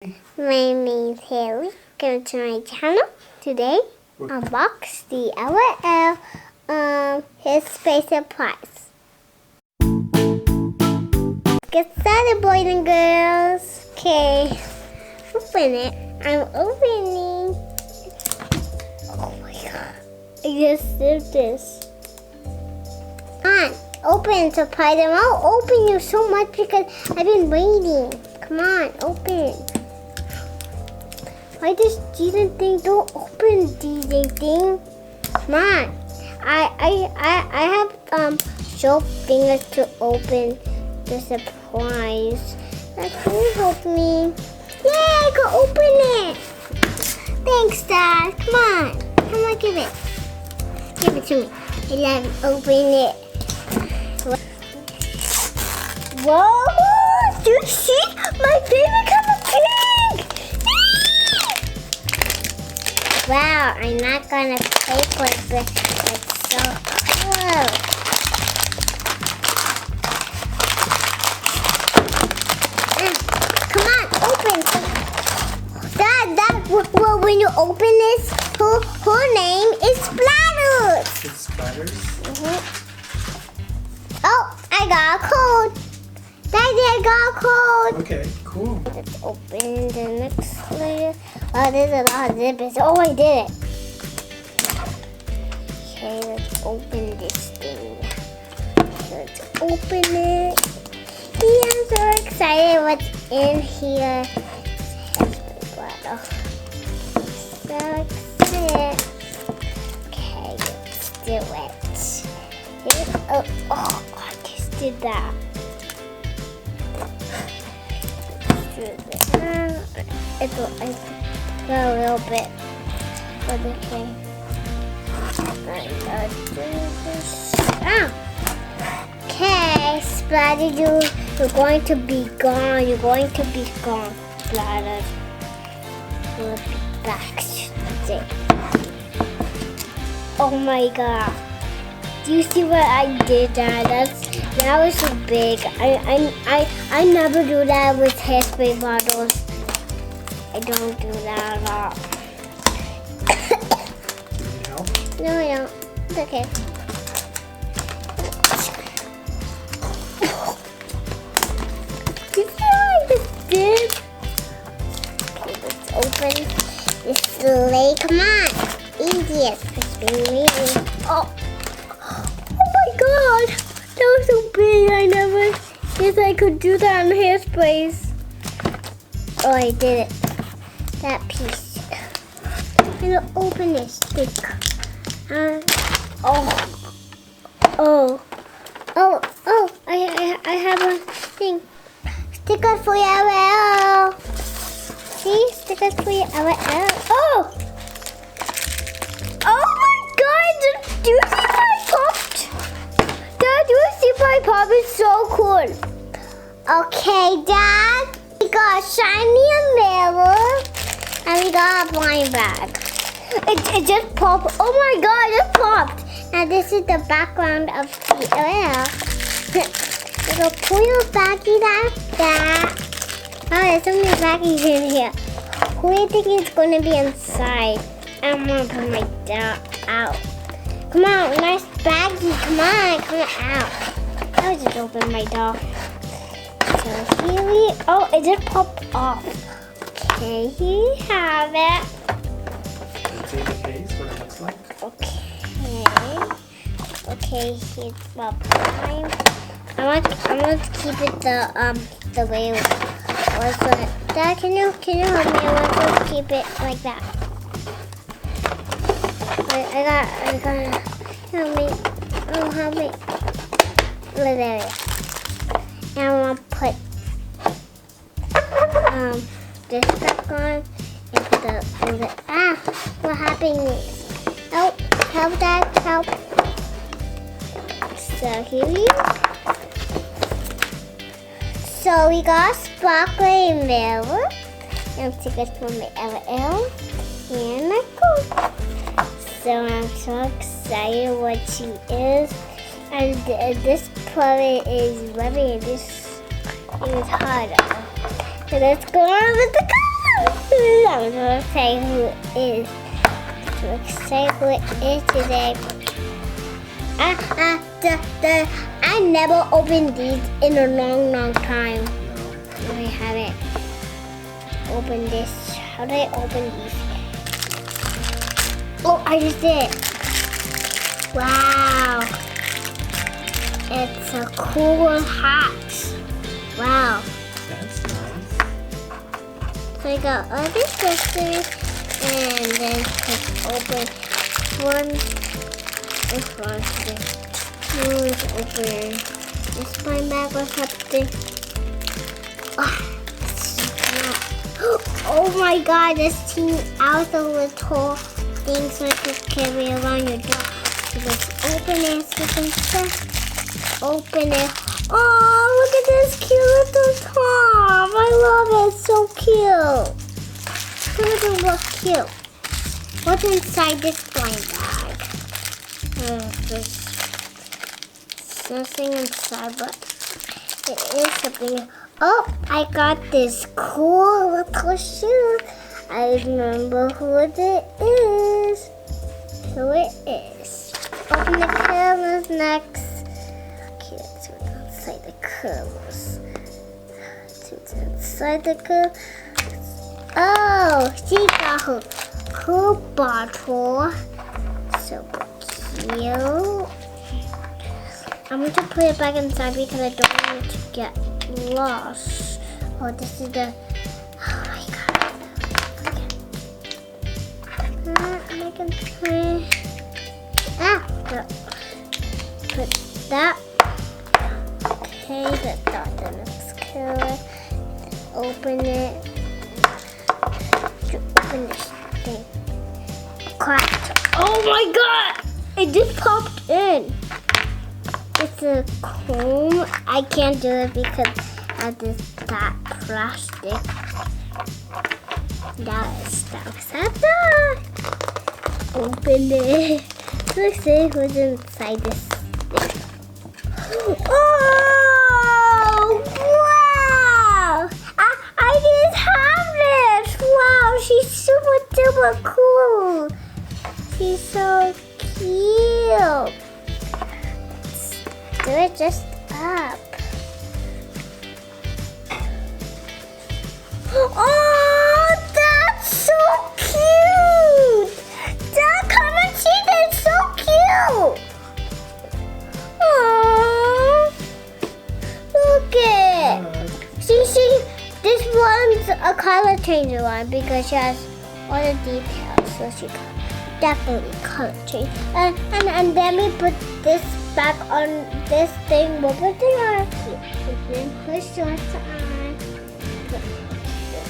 My name's Haley. Welcome to my channel. Today, unbox the LOL Hairstyle supplies. Get started, boys and girls. Okay, open it. I'm opening. Oh my god! I just did this. Come on, open to apply them. I'll open you so much because I've been waiting. Come on, open. Why does Jaden think don't open Jaden thing? Come on. I have soap fingers to open the surprise. Can you help me? Yay, I can open it. Thanks, Dad. Come on. Come on, give it. Give it to me. I love opening it. Whoa! Do you see? My favorite color pink! Wow, I'm not gonna play with it. It's so cool. Come on, open. Dad, well, when you open this, her name is Splatters. It's Splatters? Oh, I got a code. Daddy, I got a code. Okay, cool. Let's open the next layer. Oh, there's a lot of zippers. Oh, I did it. Okay, let's open this thing. Let's open it. Yeah, I'm so excited what's in here. So excited. Okay, let's do it. Oh, I just did that. It's a little bit, but okay. Okay, Splatter, you're going to be gone. You're going to be gone, Splatter. We'll be back today. Oh my god! Do you see what I did, Dad? That was so big. I never do that with hairspray bottles. I don't do that at all. Do you need help? No, I don't. It's okay. Did you see what I just did? Okay, let's open this sleigh. Come on. Easiest. It's been waiting. Oh my god. That was so big. I never guess I could do that on hairsprays. Oh, I did it. That piece. I'm gonna open this stick. I have a thing. Stickers for your LOL. See? Stickers for your LOL. Oh! Oh my god! Do you see my popped? Dad, do you see my pop? It's so cool. Okay, Dad. We got a shiny mirror. And we got a blind bag. It just popped. Oh my god, it popped. Now this is the background of the LOL. You go pull your baggie like that. Oh, there's so many baggies in here. Who do you think is going to be inside? I'm going to put my doll out. Come on, nice baggie. Come on, come out. I was just open my doll. So here we, oh, it just popped off. Okay, here you have it. See the case, what it looks like? Okay, here's my prime. I want to keep it the way it was. Dad, can you help me? I want to keep it like that. I got help me. Oh, help me. There it is. Now I want to put this back on. What happened? Help, Dad, help. So here we go. So we got sparkly mirror. I'm tickets for my LOL and my coat. So I'm so excited what she is. And this part is rubby and this is harder. So let's go on with the car. to say who is. Let's say who it is today. I never opened these in a long time. No. I haven't opened this. How do I open these? Oh, I just did. Wow. It's a cool hat. Wow. That's nice. So I got all these scissors and then just open one. This one's open this spine bag or something. Oh my god, this teeny out the little thing so you can carry around your dog. So just open it, so you can just open it. Oh, look at this cute little top. I love it, it's so cute. Look at it, look cute. What's inside this spine bag? There's nothing inside, but it is something. Oh, I got this cool little shoe. I remember who it is. Who it is. Open the covers next. Okay, let's go inside the covers. Inside the covers. Oh, she got her cool bottle. So cute. I'm going to put it back inside because I don't want it to get lost. Oh, this is the. Oh my god. I can try. Put that. Okay, that's not the next color. Open it. Open this thing. Cracked. Oh my god! It just popped in. It's a comb. I can't do it because of that plastic. That stuff. Open it. Let's see who's inside this thing. Oh! Wow! I just have this! Wow, she's super duper cool. She's so cute. Do it just up. Oh, that's so cute! Dad, come and see, that's so cute! Oh, look it! See, this one's a color changer one because she has all the details, so she can definitely color change. And then we put this back on this thing. We'll put it on. Then push this on. Put this.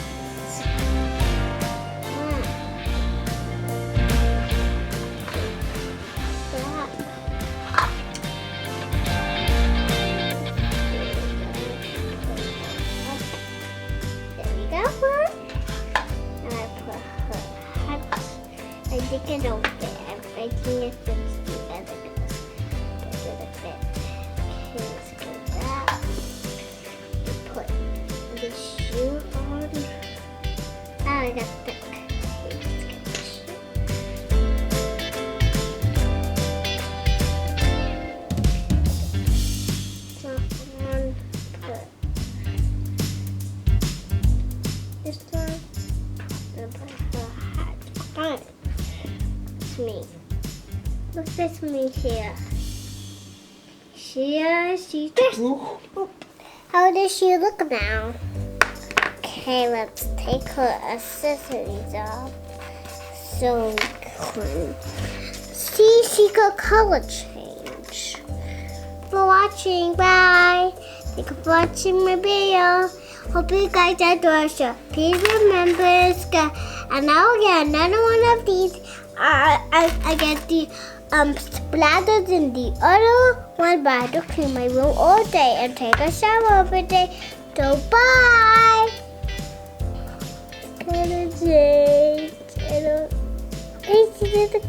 There we go. And I put her hat. I think it don't fit. I think it fits the other girls. Put the shoe on. Oh, I got thick. Let's get the shoe. So I'm going to put this one and put her hat on. It's me. Look at this me here. She's this. How does she look now? Okay, let's take her accessories off. So clean. See, she got color change. For watching, bye. Thank you for watching my video. Hope you guys enjoyed the show. Please remember to subscribe, and I'll get another one of these. I get the splatters in the other one, but I have to clean my room all day and take a shower every day. So bye. Gonna change.